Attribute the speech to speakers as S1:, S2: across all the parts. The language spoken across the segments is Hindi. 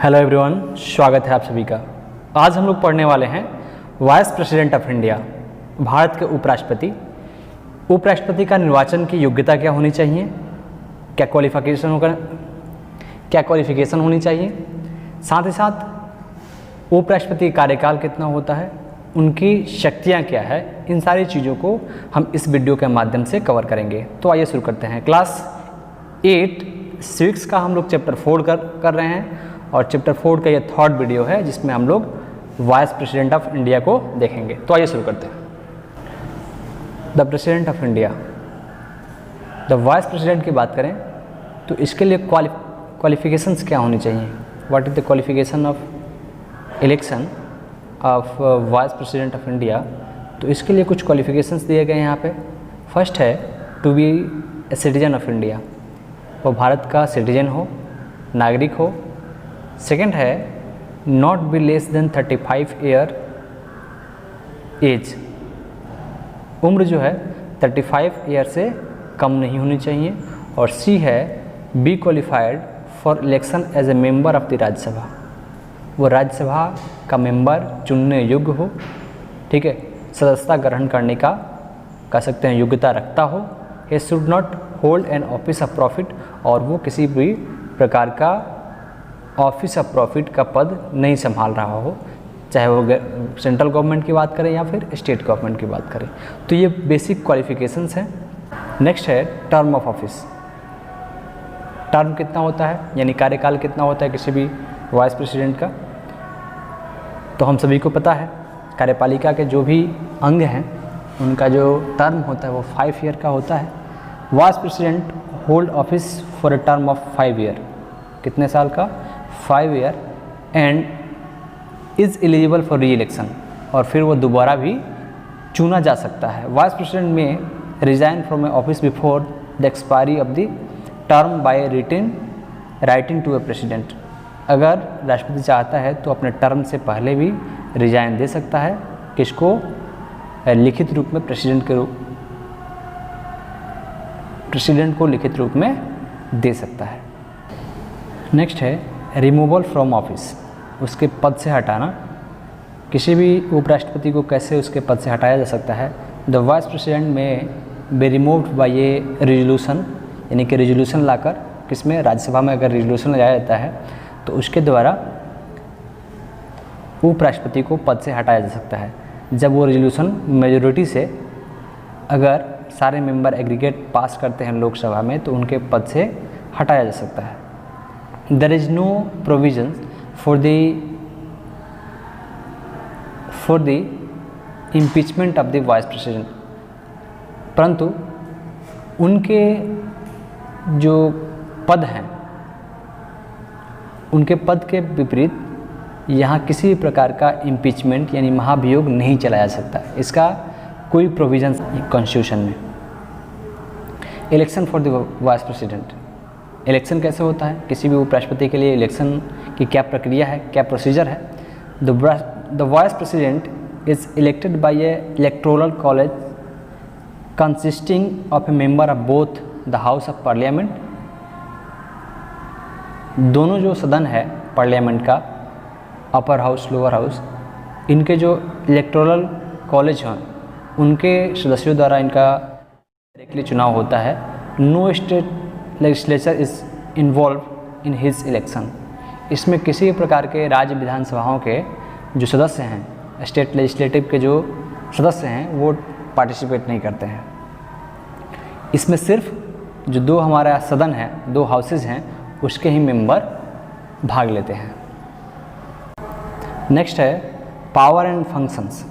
S1: हेलो एवरीवन, स्वागत है आप सभी का। आज हम लोग पढ़ने वाले हैं vice president of India, Bharat के उपराष्ट्रपति। उपराष्ट्रपति का निर्वाचन की योग्यता क्या होनी चाहिए, क्या क्वालिफिकेशन होनी चाहिए, साथ ही साथ उपराष्ट्रपति का कार्यकाल कितना होता है, उनकी शक्तियाँ क्या है, इन सारी चीज़ों को हम इस वीडियो के माध्यम से कवर करेंगे। तो आइए शुरू करते हैं। क्लास 8 सिविक्स का हम लोग चैप्टर 4 कर रहे हैं और चैप्टर 4 का ये थर्ड वीडियो है जिसमें हम लोग वाइस प्रेसिडेंट ऑफ इंडिया को देखेंगे। तो आइए शुरू करते हैं। The president of India, the vice president की बात करें तो इसके लिए क्वालिफिकेशंस क्या होनी चाहिए। What is the qualification of election of vice president of India. तो इसके लिए कुछ क्वालिफिकेशंस दिए गए हैं यहाँ पे। फर्स्ट है to be a citizen of India, वो भारत का सिटीजन हो, नागरिक हो। सेकेंड है not be less than 35 year age, उम्र जो है 35 ईयर से कम नहीं होनी चाहिए। और सी है be qualified for election as a member of the Rajya Sabha, वो राज्यसभा का मेंबर चुनने योग्य हो, ठीक है, सदस्यता ग्रहण करने का कह सकते हैं योग्यता रखता हो। he should not hold an office of profit, और वो किसी भी प्रकार का ऑफिस ऑफ प्रॉफिट का पद नहीं संभाल रहा हो, चाहे वो सेंट्रल गवर्नमेंट की बात करें या फिर स्टेट गवर्नमेंट की बात करें। तो ये बेसिक क्वालिफिकेशंस हैं। नेक्स्ट है टर्म ऑफ ऑफिस। टर्म कितना होता है, यानी कार्यकाल कितना होता है किसी भी वाइस प्रेसिडेंट का। तो हम सभी को पता है कार्यपालिका के जो भी अंग हैं उनका जो टर्म होता है वो 5 ईयर का होता है। Vice president hold office for a term of 5 year, कितने साल का, 5 year, and is eligible for reelection, और फिर वो दोबारा भी चुना जा सकता है। वाइस प्रेसिडेंट में resign from a office before the expiry of the term by written writing to a president. अगर राष्ट्रपति चाहता है तो अपने टर्म से पहले भी रिजाइन दे सकता है, किसको, लिखित रूप में प्रेसिडेंट को लिखित रूप में दे सकता है। नेक्स्ट है रिमूवल फ्रॉम ऑफिस, उसके पद से हटाना। किसी भी उपराष्ट्रपति को कैसे उसके पद से हटाया जा सकता है। द वाइस प्रेसिडेंट में be removed by A resolution, यानी कि रेजोल्यूशन लाकर, किसमें, राज्यसभा में अगर रेजोल्यूशन लगाया जाता है तो उसके द्वारा उपराष्ट्रपति को पद से हटाया जा सकता है। जब वो रेजोल्यूशन मेजोरिटी से अगर सारे मेंबर एग्रीगेट पास करते हैं लोकसभा में तो उनके पद से हटाया जा सकता है। There is no provision for the impeachment of the vice president, परंतु उनके जो पद हैं उनके पद के विपरीत यहाँ किसी भी प्रकार का इम्पीचमेंट यानी महाभियोग नहीं चलाया जा सकता। इसका कोई प्रोविजन कॉन्स्टिट्यूशन में। Election for the vice president, election कैसे होता है किसी भी उपराष्ट्रपति के लिए, इलेक्शन की क्या प्रक्रिया है, क्या प्रोसीजर है। The vice president is elected by A electoral college consisting of A member of both the house of parliament. दोनों जो सदन है पार्लियामेंट का, अपर हाउस लोअर हाउस, इनके जो इलेक्टोरल कॉलेज हैं उनके सदस्यों द्वारा इनका डायरेक्टली चुनाव होता है। No state legislature is involve in his election, इसमें किसी भी प्रकार के राज्य विधानसभाओं के जो सदस्य हैं, स्टेट लेजिस्लेटिव के जो सदस्य हैं, वो पार्टिसिपेट नहीं करते हैं। इसमें सिर्फ जो दो हमारा सदन है, दो हाउसेज हैं, उसके ही मेंबर भाग लेते हैं। नेक्स्ट है पावर एंड फंक्शंस।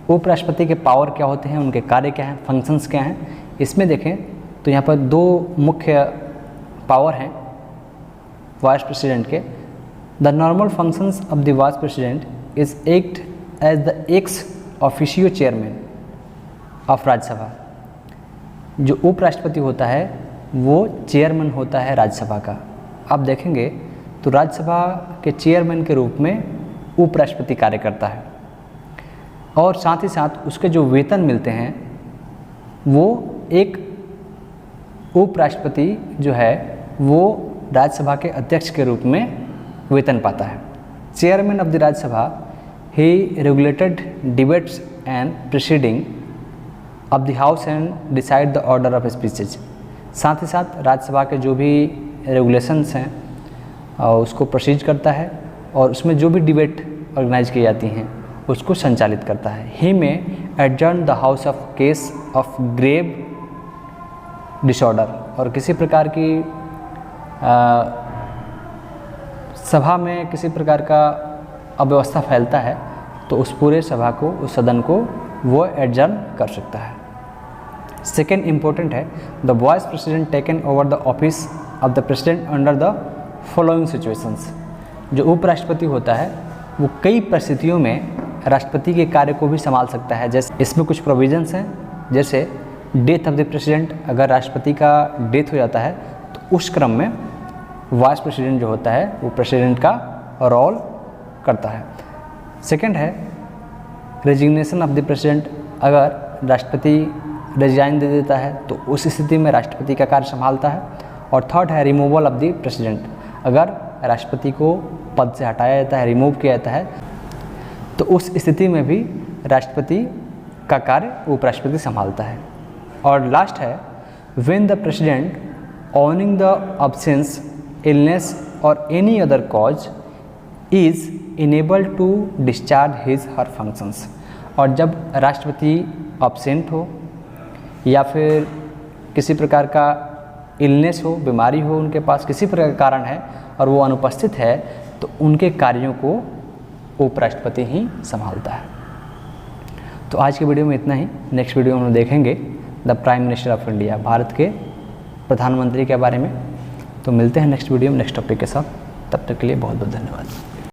S1: उपराष्ट्रपति के पावर क्या होते हैं, उनके कार्य क्या हैं, फंक्शंस क्या हैं। इसमें देखें तो यहाँ पर दो मुख्य पावर हैं वाइस प्रेसिडेंट के। The normal functions of the vice president is act as the ex officio chairman of Rajya Sabha. जो उपराष्ट्रपति होता है वो चेयरमैन होता है राज्यसभा का। आप देखेंगे तो राज्यसभा के चेयरमैन के रूप में उपराष्ट्रपति कार्य करता है, और साथ ही साथ उसके जो वेतन मिलते हैं वो एक उपराष्ट्रपति जो है वो राज्यसभा के अध्यक्ष के रूप में वेतन पाता है। Chairman of the Rajya Sabha he regulated debates and proceeding of the house and decide the order of speeches. साथ ही साथ राज्यसभा के जो भी रेगुलेशंस हैं उसको प्रोसीड करता है और उसमें जो भी डिबेट ऑर्गेनाइज की जाती हैं उसको संचालित करता है। ही में adjourn the house of case of grave disorder, और किसी प्रकार की सभा में किसी प्रकार का अव्यवस्था फैलता है तो उस पूरे सभा को, उस सदन को वो एडजर्न कर सकता है। सेकेंड इम्पोर्टेंट है, the vice president taken over the office of the president under the following situations. जो उपराष्ट्रपति होता है वो कई परिस्थितियों में राष्ट्रपति के कार्य को भी संभाल सकता है। जैसे इसमें कुछ प्रोविजंस हैं, जैसे डेथ ऑफ द प्रेसिडेंट, अगर राष्ट्रपति का डेथ हो जाता है तो उस क्रम में वाइस प्रेसिडेंट जो होता है वो प्रेसिडेंट का रोल करता है। सेकंड है रेजिग्नेशन ऑफ द प्रेसिडेंट, अगर राष्ट्रपति रिजाइन दे देता है तो उस स्थिति में राष्ट्रपति का कार्य संभालता है। और थर्ड है रिमूवल ऑफ द प्रेसिडेंट, अगर राष्ट्रपति को पद से हटाया जाता है, रिमूव किया जाता है तो उस स्थिति में भी राष्ट्रपति का कार्य उपराष्ट्रपति संभालता है। और लास्ट है when the president owing the absence, illness और any other cause is unable to discharge his her functions, और जब राष्ट्रपति अब्सेंट हो या फिर किसी प्रकार का इलनेस हो, बीमारी हो, उनके पास किसी प्रकार का कारण है और वो अनुपस्थित है तो उनके कार्यों को उपराष्ट्रपति ही संभालता है। तो आज की वीडियो में इतना ही। नेक्स्ट वीडियो में हम देखेंगे the prime minister of India, Bharat के प्रधानमंत्री के बारे में। तो मिलते हैं नेक्स्ट वीडियो में नेक्स्ट टॉपिक के साथ। तब तक के लिए बहुत बहुत धन्यवाद।